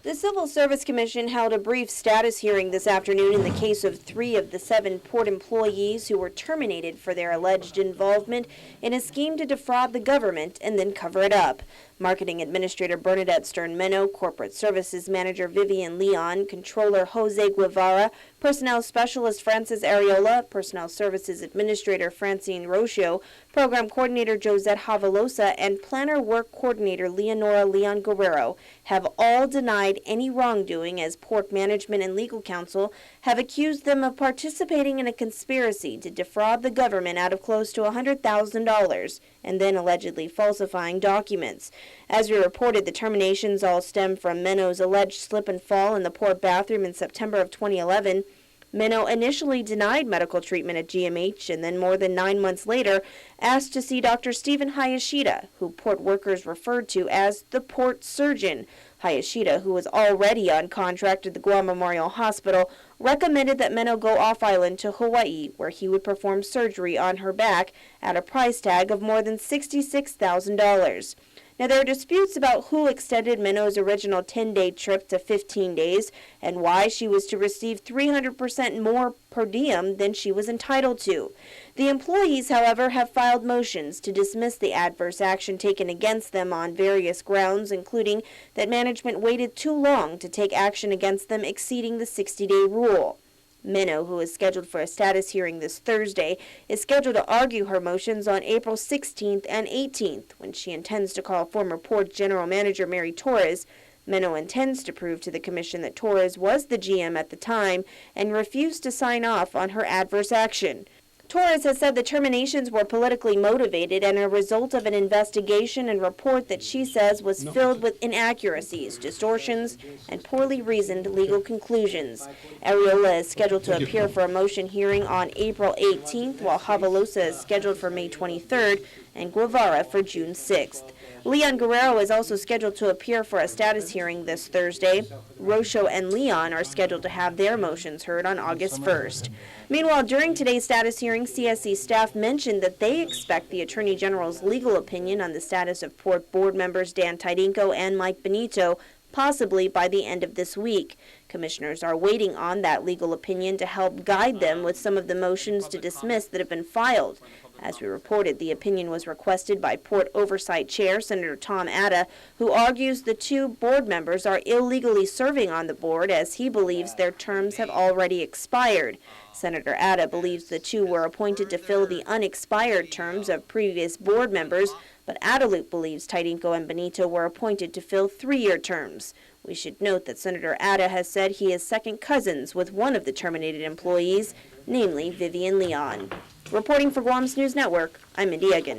The Civil Service Commission held a brief status hearing this afternoon in the case of 3 of the 7 port employees who were terminated for their alleged involvement in a scheme to defraud the government and then cover it up. Marketing Administrator Bernadette Stern-Meno, Corporate Services Manager Vivian Leon, Controller Jose Guevara, Personnel Specialist Francis Areola, Personnel Services Administrator Francine Rocio, Program Coordinator Josette Havalosa, and Planner Work Coordinator Leonora Leon Guerrero have all denied any wrongdoing, as Port Management and Legal Counsel have accused them of participating in a conspiracy to defraud the government out of close to $100,000 and then allegedly falsifying documents. As we reported, the terminations all stem from Meno's alleged slip and fall in the port bathroom in September of 2011. Meno initially denied medical treatment at GMH and then more than 9 months later asked to see Dr. Stephen Hayashida, who port workers referred to as the port surgeon. Hayashida, who was already on contract at the Guam Memorial Hospital, recommended that Meno go off-island to Hawaii, where he would perform surgery on her back at a price tag of more than $66,000. Now, there are disputes about who extended Meno's original 10-day trip to 15 days and why she was to receive 300% more per diem than she was entitled to. The employees, however, have filed motions to dismiss the adverse action taken against them on various grounds, including that management waited too long to take action against them exceeding the 60-day rule. Meno, who is scheduled for a status hearing this Thursday, is scheduled to argue her motions on April 16th and 18th, when she intends to call former Port General Manager Mary Torres. Meno intends to prove to the Commission that Torres was the GM at the time and refused to sign off on her adverse action. Torres has said the terminations were politically motivated and a result of an investigation and report that she says was filled with inaccuracies, distortions, and poorly reasoned legal conclusions. Areola is scheduled to appear for a motion hearing on April 18th, while Havalosa is scheduled for May 23rd and Guevara for June 6th. Leon Guerrero is also scheduled to appear for a status hearing this Thursday. Rocio and Leon are scheduled to have their motions heard on August 1st. Meanwhile, during today's status hearing, CSC staff mentioned that they expect the Attorney General's legal opinion on the status of Port Board members Dan Tydinko and Mike Benito possibly by the end of this week. Commissioners are waiting on that legal opinion to help guide them with some of the motions to dismiss that have been filed. As we reported, the opinion was requested by Port Oversight Chair Senator Tom Atta, who argues the 2 board members are illegally serving on the board as he believes their terms have already expired. Senator Atta believes the 2 were appointed to fill the unexpired terms of previous board members, but Adelup believes Tydinko and Benito were appointed to fill 3-year terms. We should note that Senator Atta has said he is second cousins with one of the terminated employees, namely Vivian Leon. Reporting for Guam's News Network, I'm Mindy Egan.